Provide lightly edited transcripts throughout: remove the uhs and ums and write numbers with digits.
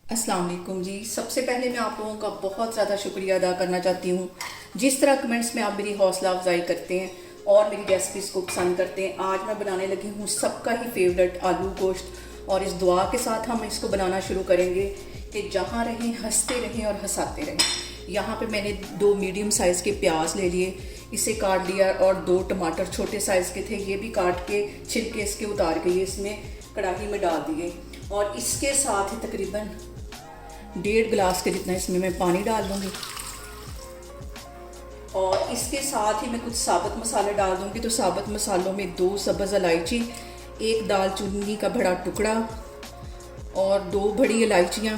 अस्सलाम वालेकुम जी। सबसे पहले मैं आप लोगों का बहुत ज़्यादा शुक्रिया अदा करना चाहती हूँ। जिस तरह कमेंट्स में आप मेरी हौसला अफजाई करते हैं और मेरी रेसिपीज़ को पसंद करते हैं। आज मैं बनाने लगी हूँ सबका ही फेवरेट आलू गोश्त, और इस दुआ के साथ हम इसको बनाना शुरू करेंगे कि जहाँ रहें हंसते रहें और हंसाते रहें। यहाँ पे मैंने 2 मीडियम साइज़ के प्याज ले लिए, इसे काट लिया, और 2 टमाटर छोटे साइज़ के थे, ये भी काट के छिलके इसके उतार के ये इसमें कढ़ाई में डाल दिए। और इसके साथ ही तकरीबन 1.5 गिलास के जितना इसमें मैं पानी डाल दूँगी, और इसके साथ ही मैं कुछ साबुत मसाले डाल दूँगी। तो साबुत मसालों में 2 सब्ज़ इलायची, 1 दालचीनी का बड़ा टुकड़ा और 2 बड़ी इलायचियाँ,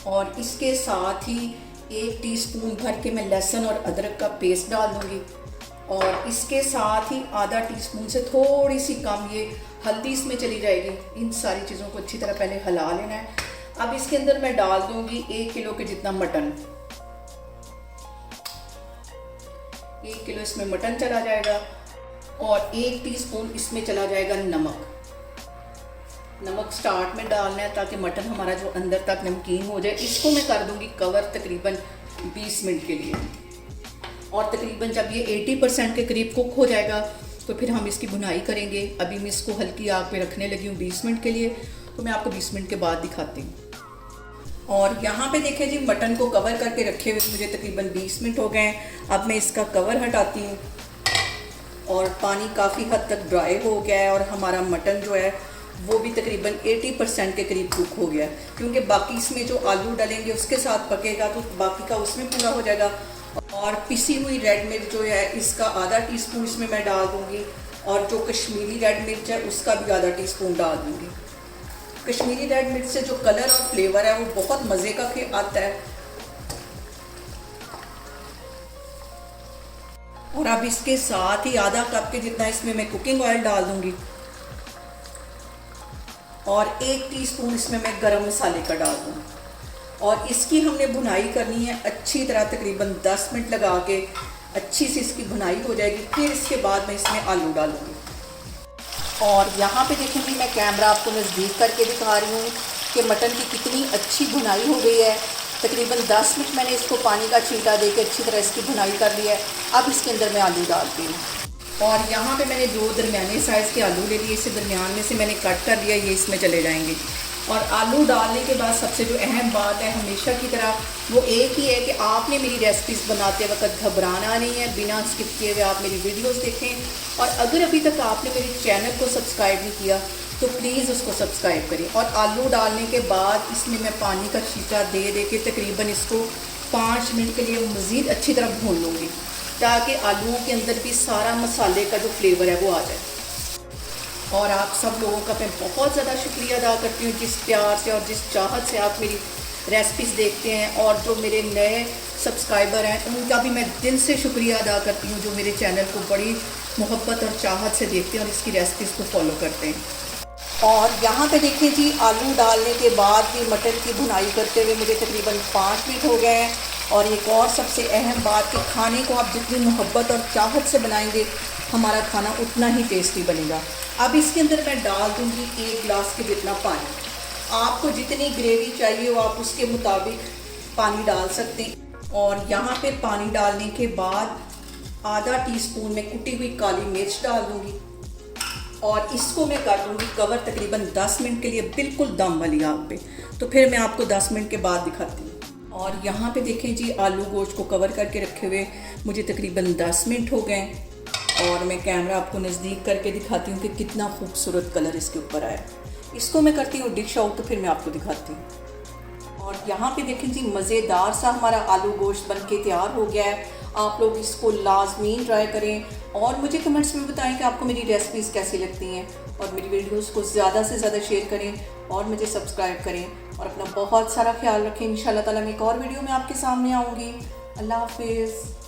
और इसके साथ ही 1 टीस्पून भर के मैं लहसुन और अदरक का पेस्ट डाल दूँगी, और इसके साथ ही आधा टीस्पून से थोड़ी सी कम ये हल्दी इसमें चली जाएगी। इन सारी चीज़ों को अच्छी तरह पहले हिला लेना है। अब इसके अंदर मैं डाल दूंगी 1 किलो के जितना मटन। 1 किलो इसमें मटन चला जाएगा, और 1 टीस्पून इसमें चला जाएगा नमक। नमक स्टार्ट में डालना है ताकि मटन हमारा जो अंदर तक नमकीन हो जाए। इसको मैं कर दूंगी कवर तकरीबन 20 मिनट के लिए, और तकरीबन जब ये 80% के करीब कुक हो जाएगा तो फिर हम इसकी भुनाई करेंगे। अभी मैं इसको हल्की आग पे रखने लगी हूँ 20 मिनट के लिए, तो मैं आपको 20 मिनट के बाद दिखाती हूँ। और यहाँ पे देखें जी, मटन को कवर करके रखे हुए मुझे तकरीबन 20 मिनट हो गए हैं। अब मैं इसका कवर हटाती हूँ, और पानी काफ़ी हद तक ड्राई हो गया है, और हमारा मटन जो है वो भी तकरीबन 80% के करीब कुक हो गया है, क्योंकि बाकी इसमें जो आलू डालेंगे उसके साथ पकेगा तो बाकी का उसमें पूरा हो जाएगा। और पिसी हुई रेड मिर्च जो है इसका आधा टीस्पून इसमें मैं डाल दूँगी, और जो कश्मीरी रेड मिर्च है उसका भी आधा टीस्पून डाल दूँगी। कश्मीरी रेड मिर्च से जो कलर और फ्लेवर है वो बहुत मज़े का आता है। और अब इसके साथ ही आधा कप के जितना इसमें मैं कुकिंग ऑयल डाल दूँगी, और 1 टीस्पून इसमें मैं गरम मसाले का डाल दूँगी। और इसकी हमने भुनाई करनी है अच्छी तरह, तकरीबन 10 मिनट लगा के अच्छी सी इसकी भुनाई हो जाएगी। फिर इसके बाद मैं इसमें आलू डालूँगी। और यहाँ पे देखेंगे, मैं कैमरा आपको नज़दीक करके दिखा रही हूँ कि मटन की कितनी अच्छी भुनाई हो गई है। तकरीबन 10 मिनट मैंने इसको पानी का छींटा दे के अच्छी तरह इसकी भुनाई कर ली है। अब इसके अंदर मैं आलू डालती हूँ, और यहाँ पे मैंने 2 दरमियाने साइज़ के आलू ले लिए, इसे दरमियान में से मैंने कट कर लिया, ये इसमें चले जाएंगे। और आलू डालने के बाद सबसे जो अहम बात है हमेशा की तरह वो एक ही है कि आपने मेरी रेसिपीज़ बनाते वक्त घबराना नहीं है। बिना स्किप किए हुए आप मेरी वीडियोस देखें, और अगर अभी तक आपने मेरे चैनल को सब्सक्राइब नहीं किया तो प्लीज़ उसको सब्सक्राइब करें। और आलू डालने के बाद इसमें मैं पानी का छींटा दे दे के तकरीबन इसको 5 मिनट के लिए मज़ीद अच्छी तरह भून लूँगी, ताकि आलूओं के अंदर भी सारा मसाले का जो फ्लेवर है वो आ जाए। और आप सब लोगों का मैं बहुत ज़्यादा शुक्रिया अदा करती हूँ, जिस प्यार से और जिस चाहत से आप मेरी रेसिपीज़ देखते हैं। और जो मेरे नए सब्सक्राइबर हैं उनका भी मैं दिल से शुक्रिया अदा करती हूँ, जो मेरे चैनल को बड़ी मोहब्बत और चाहत से देखते हैं और इसकी रेसिपीज़ को फॉलो करते हैं। और यहाँ पे देखिए जी, आलू डालने के बाद भी मटन की भुनाई करते हुए मुझे तकरीबन 5 मिनट हो गए हैं। और एक और सबसे अहम बात कि खाने को आप जितनी मोहब्बत और चाहत से बनाएंगे हमारा खाना उतना ही टेस्टी बनेगा। अब इसके अंदर मैं डाल दूँगी 1 गिलास के जितना पानी। आपको जितनी ग्रेवी चाहिए वो आप उसके मुताबिक पानी डाल सकते हैं। और यहाँ पे पानी डालने के बाद आधा टीस्पून में कुटी हुई काली मिर्च डाल दूँगी, और इसको मैं कर दूँगी कवर तकरीबन 10 मिनट के लिए, बिल्कुल दम वाली आग पे। तो फिर मैं आपको 10 मिनट के बाद दिखाती हूँ। और यहाँ पे देखें जी, आलू गोश्त को कवर करके रखे हुए मुझे तकरीबन 10 मिनट हो गए, और मैं कैमरा आपको नज़दीक करके दिखाती हूँ कि कितना खूबसूरत कलर इसके ऊपर आया। इसको मैं करती हूँ डिश आउट, तो फिर मैं आपको दिखाती हूँ। और यहाँ पे देखें जी, मज़ेदार सा हमारा आलू गोश्त बन के तैयार हो गया है। आप लोग इसको लाजमी ट्राई करें, और मुझे कमेंट्स में बताएं कि आपको मेरी रेसिपीज़ कैसी लगती हैं। और मेरी वीडियोस को ज़्यादा से ज़्यादा शेयर करें, और मुझे सब्सक्राइब करें, और अपना बहुत सारा ख्याल रखें। इंशाल्लाह ताला मैं एक और वीडियो में आपके सामने आऊँगी। अल्लाह हाफिज़।